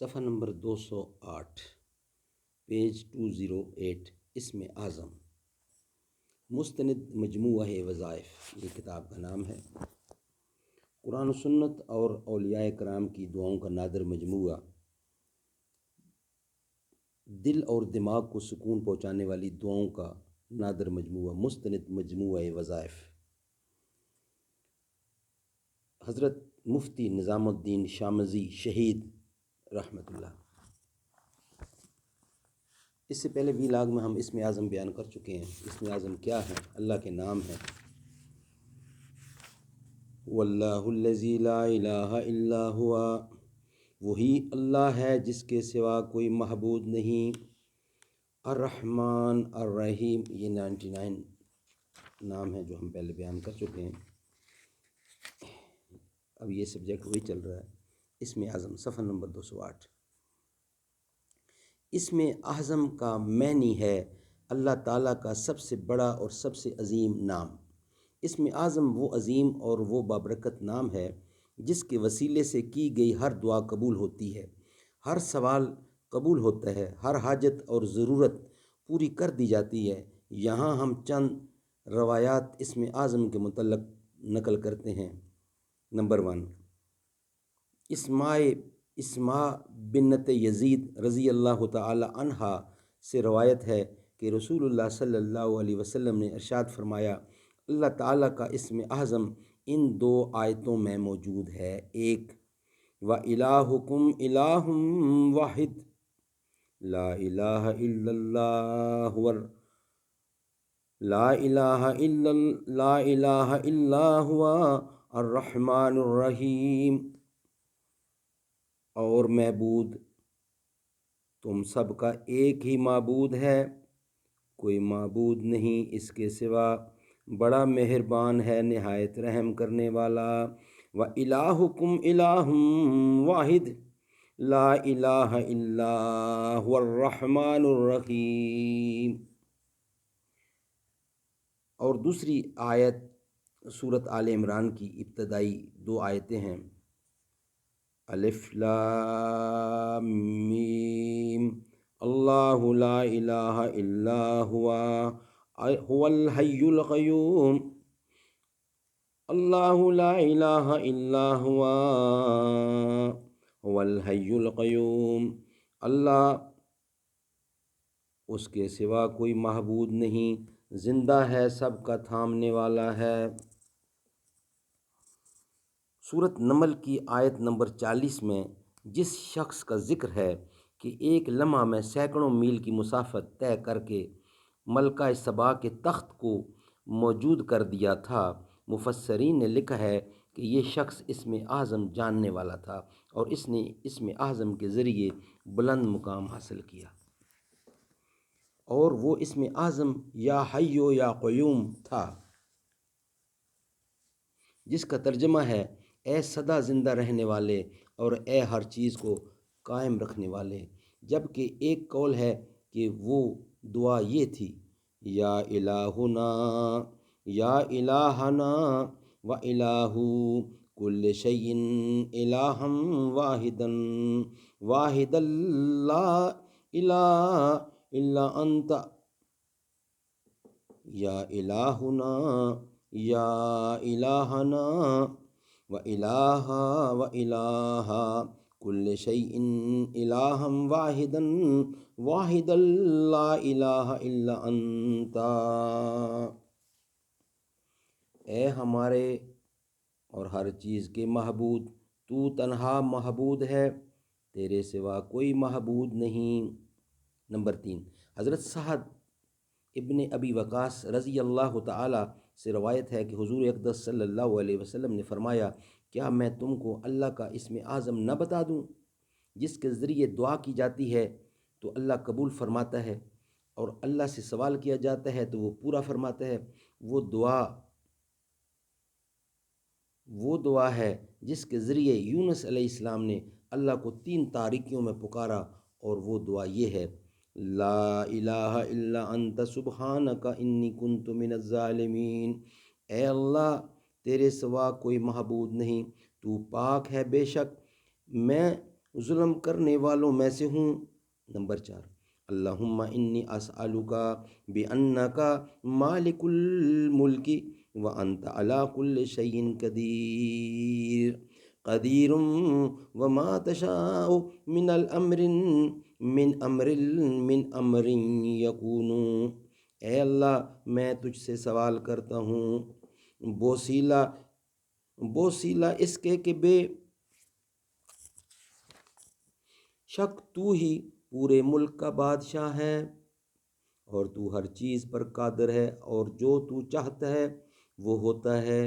صفحہ number 208 page 208 اسم اعظم مستند مجموعہ وظائف، یہ کتاب کا نام ہے۔ قرآن و سنت اور اولیاء کرام کی دعاؤں کا نادر مجموعہ، دل اور دماغ کو سکون پہنچانے والی دعاؤں کا نادر مجموعہ، مستند مجموعہ وظائف، حضرت مفتی نظام الدین شامزی شہید رحمۃ اللہ۔ اس سے پہلے ویلاگ میں ہم اسم اعظم بیان کر چکے ہیں۔ اسم اعظم کیا ہے؟ اللہ کے نام ہے۔ واللہ الذی لا الہ الا ہوا، وہی اللہ ہے جس کے سوا کوئی معبود نہیں۔ الرحمن الرحیم، یہ 99 نام ہے جو ہم پہلے بیان کر چکے ہیں۔ اب یہ سبجیکٹ وہی چل رہا ہے۔ اسم اعظم صفحہ نمبر 208۔ اسم اعظم کا معنی ہے اللہ تعالیٰ کا سب سے بڑا اور سب سے عظیم نام۔ اسم اعظم وہ عظیم اور وہ بابرکت نام ہے جس کے وسیلے سے کی گئی ہر دعا قبول ہوتی ہے، ہر سوال قبول ہوتا ہے، ہر حاجت اور ضرورت پوری کر دی جاتی ہے۔ یہاں ہم چند روایات اسم اعظم کے متعلق نقل کرتے ہیں۔ نمبر 1، اسماء بنت یزید رضی اللہ تعالی عنہا سے روایت ہے کہ رسول اللہ صلی اللہ علیہ وسلم نے ارشاد فرمایا، اللہ تعالیٰ کا اسم اعظم ان 2 آیتوں میں موجود ہے۔ 1، وَإِلَٰهُكُمْ إِلَٰهٌ وَاحِدٌ لا الہ الا اللہ لا الہ الا ہوا الرحمن الرحیم، اور معبود تم سب کا ایک ہی معبود ہے، کوئی معبود نہیں اس کے سوا، بڑا مہربان ہے، نہایت رحم کرنے والا۔ وَإِلَٰهُكُمْ إِلَٰهٌ وَاحِدٌ لا الہ الا هو الرحمن الرحیم۔ اور دوسری آیت سورۃ آل عمران کی ابتدائی 2 آیتیں ہیں۔ الف لام میم، اللہ لا الہ الا هو الحی القیوم، اللہ لا الہ الا هو الحی القیوم، اللہ اس کے سوا کوئی معبود نہیں، زندہ ہے، سب کا تھامنے والا ہے۔ سورۃ نمل کی آیت نمبر 40 میں جس شخص کا ذکر ہے کہ ایک لمحہ میں سینکڑوں میل کی مسافت طے کر کے ملکہ سبا کے تخت کو موجود کر دیا تھا، مفسرین نے لکھا ہے کہ یہ شخص اسم اعظم جاننے والا تھا اور اس نے اسم اعظم کے ذریعے بلند مقام حاصل کیا، اور وہ اسم اعظم یا حی یا قیوم تھا، جس کا ترجمہ ہے اے سدا زندہ رہنے والے اور اے ہر چیز کو قائم رکھنے والے، جبکہ ایک قول ہے کہ وہ دعا یہ تھی، یا الہنا یا الہنا و الہ کل شیء الہا واحدا لا الہ الا انت، یا الہنا یا الہنا و الہ کل شیء الہا واحدا لا الہ الا انت، اے ہمارے اور ہر چیز کے محبود، تو تنہا محبود ہے، تیرے سوا کوئی معبود نہیں۔ نمبر 3، حضرت سعد ابن ابی وقاص رضی اللہ تعالی سے روایت ہے کہ حضور اقدس صلی اللہ علیہ وسلم نے فرمایا، کیا میں تم کو اللہ کا اسم اعظم نہ بتا دوں جس کے ذریعے دعا کی جاتی ہے تو اللہ قبول فرماتا ہے، اور اللہ سے سوال کیا جاتا ہے تو وہ پورا فرماتا ہے۔ وہ دعا ہے جس کے ذریعے یونس علیہ السلام نے اللہ کو 3 تاریکیوں میں پکارا، اور وہ دعا یہ ہے، لا الہ الا انت سبحانک انی کنت من الظالمین، اے اللہ تیرے سوا کوئی معبود نہیں، تو پاک ہے، بے شک میں ظلم کرنے والوں میں سے ہوں۔ نمبر 4، اللہم انی اسألوکا بأنکا مالک الملک وانت علی کل شیء قدیر قدیر وما تشاء من الامر من امر یکون۔ اے اللہ میں تجھ سے سوال کرتا ہوں بوسیلہ اس کے کہ بے شک تو ہی پورے ملک کا بادشاہ ہے اور تو ہر چیز پر قادر ہے، اور جو تو چاہتا ہے وہ ہوتا ہے۔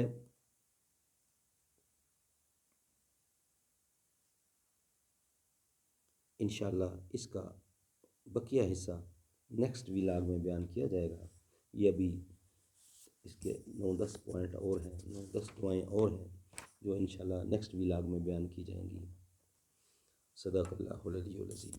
انشاءاللہ اس کا بقیہ حصہ نیکسٹ ویلاگ میں بیان کیا جائے گا۔ یہ ابھی اس کے 9-10 پوائنٹ اور ہیں، 9-10 دعائیں اور ہیں جو انشاءاللہ نیکسٹ ویلاگ میں بیان کی جائیں گی۔ صدق اللہ العلی العظیم۔